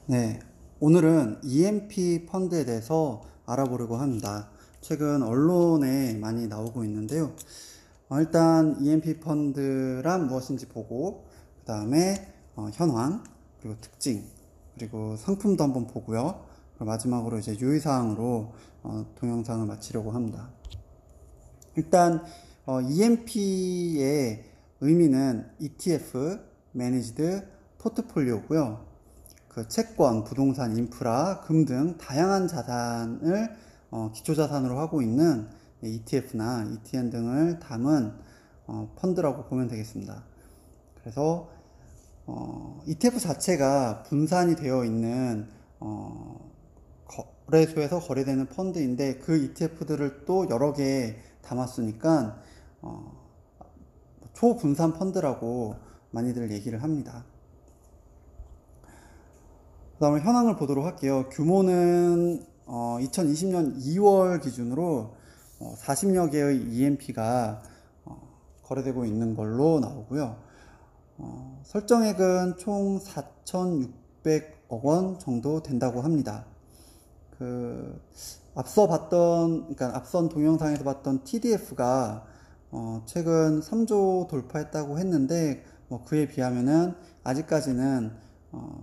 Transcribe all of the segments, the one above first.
네, 오늘은 EMP 펀드에 대해서 알아보려고 합니다. 최근 언론에 많이 나오고 있는데요. 일단 EMP 펀드란 무엇인지 보고, 그 다음에 현황, 그리고 특징, 그리고 상품도 한번 보고요. 그리고 마지막으로 이제 유의사항으로 동영상을 마치려고 합니다. 일단 EMP의 의미는 ETF, Managed Portfolio고요. 그 채권, 부동산, 인프라, 금 등 다양한 자산을 기초자산으로 하고 있는 ETF나 ETN 등을 담은 펀드라고 보면 되겠습니다. 그래서 ETF 자체가 분산이 되어 있는 거래소에서 거래되는 펀드인데 그 ETF들을 또 여러 개 담았으니까 초분산 펀드라고 많이들 얘기를 합니다. 그 다음에 현황을 보도록 할게요. 규모는 2020년 2월 기준으로 40여 개의 EMP가 거래되고 있는 걸로 나오고요. 설정액은 총 4,600억 원 정도 된다고 합니다. 그러니까 앞선 동영상에서 봤던 TDF가 최근 3조 돌파했다고 했는데 그에 비하면은 아직까지는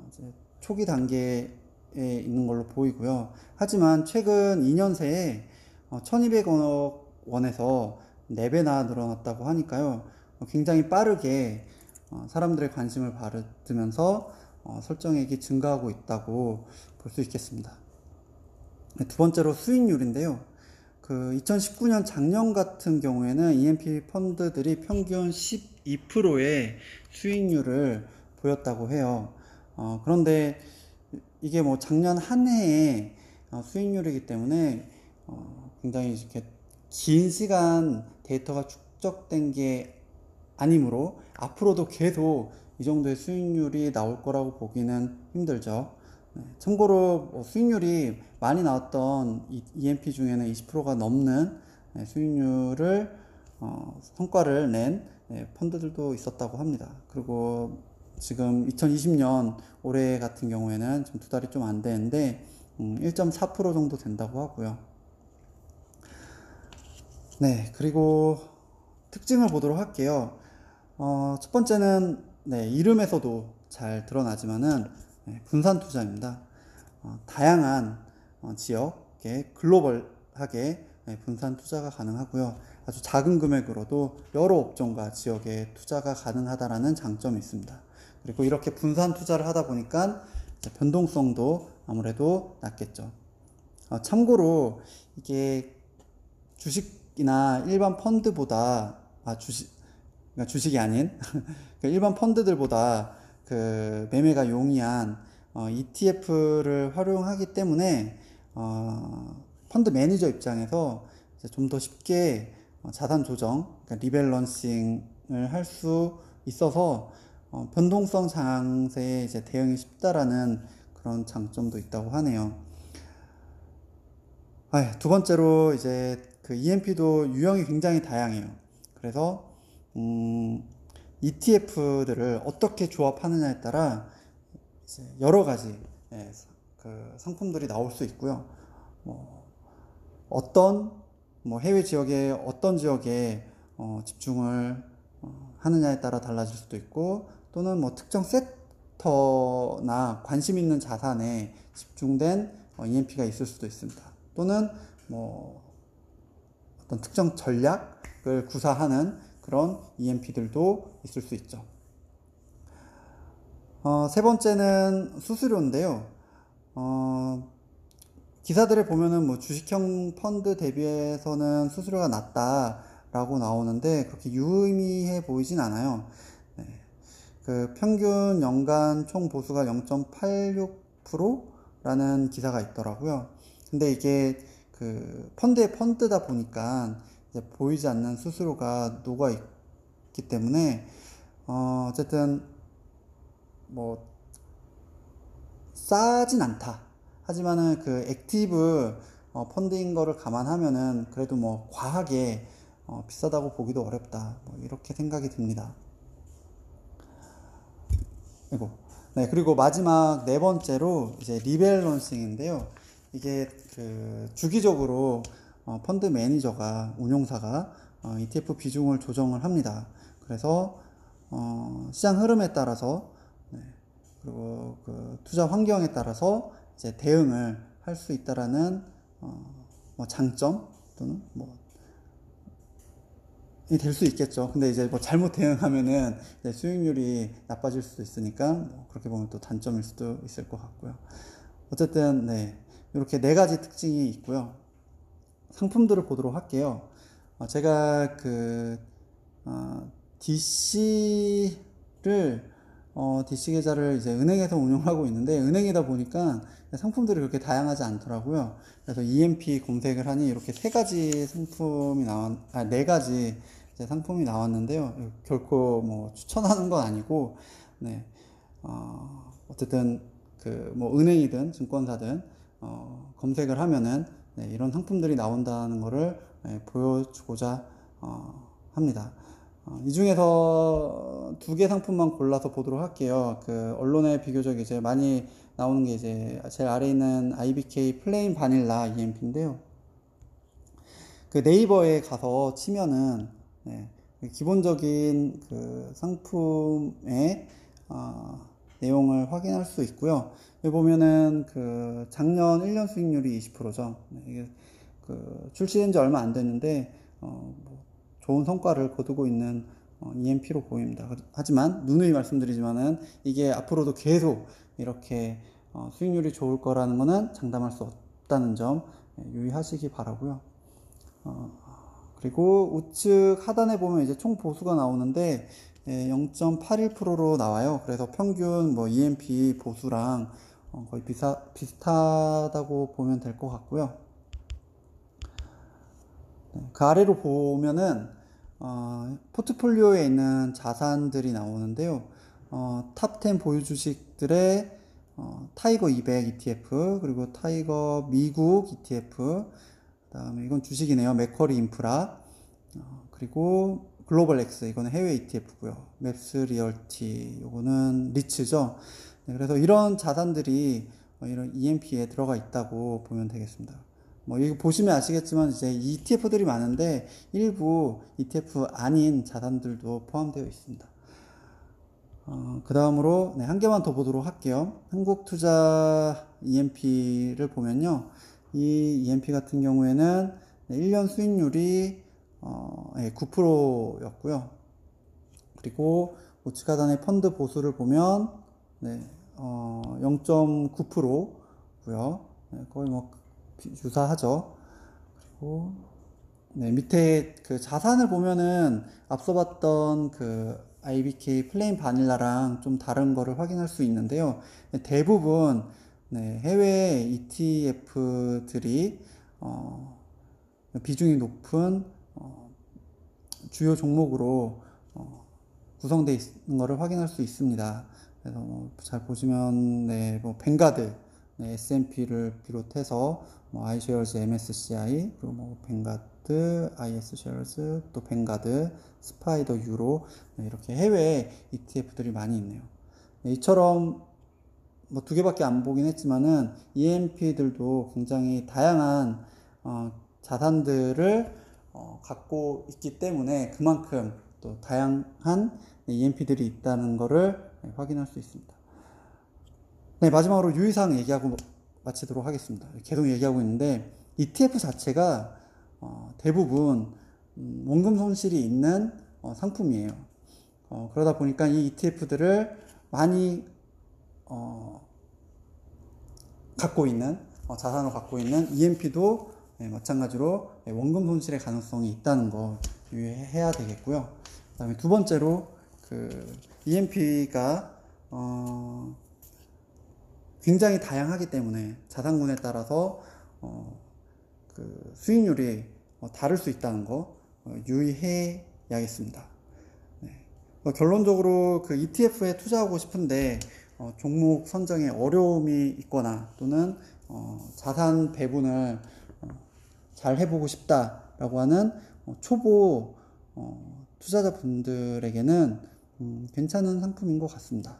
이제 초기 단계에 있는 걸로 보이고요. 하지만 최근 2년 새에 1200억 원에서 4배나 늘어났다고 하니까요. 굉장히 빠르게 사람들의 관심을 받으면서 설정액이 증가하고 있다고 볼 수 있겠습니다. 두 번째로 수익률인데요. 2019년 작년 같은 경우에는 EMP 펀드들이 평균 12%의 수익률을 보였다고 해요. 그런데 이게 작년 한 해의 수익률이기 때문에 굉장히 이렇게 긴 시간 데이터가 축적된 게 아니므로 앞으로도 계속 이 정도의 수익률이 나올 거라고 보기는 힘들죠. 참고로 수익률이 많이 나왔던 EMP 중에는 20%가 넘는 수익률을 성과를 낸 펀드들도 있었다고 합니다. 그리고 지금 2020년 올해 같은 경우에는 지금 2달이 좀 안 되는데 1.4% 정도 된다고 하고요. 네, 그리고 특징을 보도록 할게요. 첫 번째는 이름에서도 잘 드러나지만은 분산 투자입니다. 다양한 지역에 글로벌하게 분산 투자가 가능하고요. 아주 작은 금액으로도 여러 업종과 지역에 투자가 가능하다라는 장점이 있습니다. 그리고 이렇게 분산 투자를 하다 보니까 변동성도 아무래도 낮겠죠. 참고로 이게 주식이나 일반 펀드보다 그러니까 주식이 아닌 일반 펀드들보다 매매가 용이한 ETF를 활용하기 때문에 펀드 매니저 입장에서 좀 더 쉽게 자산 조정, 그러니까 리밸런싱을 할 수 있어서 변동성 장세에 이제 대응이 쉽다라는 그런 장점도 있다고 하네요. 두 번째로 이제 EMP도 유형이 굉장히 다양해요. 그래서 ETF들을 어떻게 조합하느냐에 따라 이제 여러 가지 상품들이 나올 수 있고요. 어떤 해외 지역에 어떤 지역에 집중을 하느냐에 따라 달라질 수도 있고, 또는 특정 섹터나 관심 있는 자산에 집중된 EMP가 있을 수도 있습니다. 또는 어떤 특정 전략을 구사하는 그런 EMP들도 있을 수 있죠. 세 번째는 수수료인데요. 기사들에 보면은 주식형 펀드 대비해서는 수수료가 낮다라고 나오는데 그렇게 유의미해 보이진 않아요. 평균 연간 총 보수가 0.86%라는 기사가 있더라고요. 근데 이게 펀드의 펀드다 보니까 이제 보이지 않는 수수료가 녹아 있기 때문에 어쨌든 싸진 않다. 하지만은 액티브 펀드인 거를 감안하면은 그래도 과하게 비싸다고 보기도 어렵다. 이렇게 생각이 듭니다. 그리고 네, 그리고 마지막 네 번째로 이제 리밸런싱인데요. 이게 그 주기적으로 펀드 매니저가 운용사가 ETF 비중을 조정을 합니다. 그래서 시장 흐름에 따라서 네, 그리고 그 투자 환경에 따라서 이제 대응을 할 수 있다라는 뭐 장점 또는 뭐 될 수 있겠죠. 근데 이제 뭐 잘못 대응하면은 이제 수익률이 나빠질 수도 있으니까 뭐 그렇게 보면 또 단점일 수도 있을 것 같고요. 어쨌든 네, 이렇게 네 가지 특징이 있고요. 상품들을 보도록 할게요. 제가 그 DC를 DC 계좌를 이제 은행에서 운영하고 있는데 은행이다 보니까 상품들이 그렇게 다양하지 않더라고요. 그래서 EMP 검색을 하니 이렇게 세 가지 상품이 네 가지 이제 상품이 나왔는데요. 결코 뭐 추천하는 건 아니고, 네, 어쨌든 그 뭐 은행이든 증권사든 검색을 하면은 네, 이런 상품들이 나온다는 거를 보여주고자 합니다. 이 중에서 두 개 상품만 골라서 보도록 할게요. 그 언론에 비교적 이제 많이 나오는 게 이제 제일 아래에 있는 IBK 플레인 바닐라 EMP인데요. 그 네이버에 가서 치면은 네, 기본적인 그 상품의 내용을 확인할 수 있고요. 여기 보면은 그 작년 1년 수익률이 20%죠. 네, 이게 그 출시된 지 얼마 안 됐는데 뭐 좋은 성과를 거두고 있는 EMP로 보입니다. 하지만 누누이 말씀드리지만은 이게 앞으로도 계속 이렇게 수익률이 좋을 거라는 거는 장담할 수 없다는 점 유의하시기 바라고요. 그리고 우측 하단에 보면 이제 총 보수가 나오는데 0.81%로 나와요. 그래서 평균 뭐 EMP 보수랑 거의 비슷하다고 보면 될 것 같고요. 그 아래로 보면은 포트폴리오에 있는 자산들이 나오는데요. 탑10 보유 주식들의 타이거 200 ETF, 그리고 타이거 미국 ETF, 그다음에 이건 주식이네요. 맥쿼리 인프라, 그리고 글로벌 X, 이거는 해외 ETF고요. 맵스 리얼티, 이거는 리츠죠. 네, 그래서 이런 자산들이 이런 EMP에 들어가 있다고 보면 되겠습니다. 뭐 이거 보시면 아시겠지만 이제 ETF들이 많은데 일부 ETF 아닌 자산들도 포함되어 있습니다. 그 다음으로 네, 한 개만 더 보도록 할게요. 한국투자 EMP를 보면요. 이 EMP 같은 경우에는 1년 수익률이 9%였고요. 그리고 우측 하단의 펀드 보수를 보면 네, 0.9%고요. 네, 거의 뭐 유사하죠. 그리고 네, 밑에 그 자산을 보면은 앞서 봤던 그 IBK 플레인 바닐라랑 좀 다른 거를 확인할 수 있는데요. 대부분 네, 해외 ETF들이 비중이 높은 주요 종목으로 구성되어 있는 것을 확인할 수 있습니다. 그래서 잘 보시면 네, 뭐 뱅가드, 네, S&P를 비롯해서 뭐 iShares MSCI, 그리고 뭐 뱅가드, iShares, 또 뱅가드, 스파이더 유로, 네, 이렇게 해외 ETF들이 많이 있네요. 네, 이처럼 뭐 두 개밖에 안 보긴 했지만은 EMP들도 굉장히 다양한 자산들을 갖고 있기 때문에 그만큼 또 다양한 EMP들이 있다는 것을 확인할 수 있습니다. 네, 마지막으로 유의사항 얘기하고 마치도록 하겠습니다. 계속 얘기하고 있는데 ETF 자체가 대부분 원금 손실이 있는 상품이에요. 그러다 보니까 이 ETF들을 많이 갖고 있는 자산을 갖고 있는 EMP도 마찬가지로 원금 손실의 가능성이 있다는 거 유의해야 되겠고요. 그다음에 두 번째로 그 EMP가 굉장히 다양하기 때문에 자산군에 따라서 그 수익률이 다를 수 있다는 거 유의해야겠습니다. 네. 결론적으로 그 ETF에 투자하고 싶은데 종목 선정에 어려움이 있거나 또는 자산 배분을 잘 해보고 싶다라고 하는 초보 투자자분들에게는 괜찮은 상품인 것 같습니다.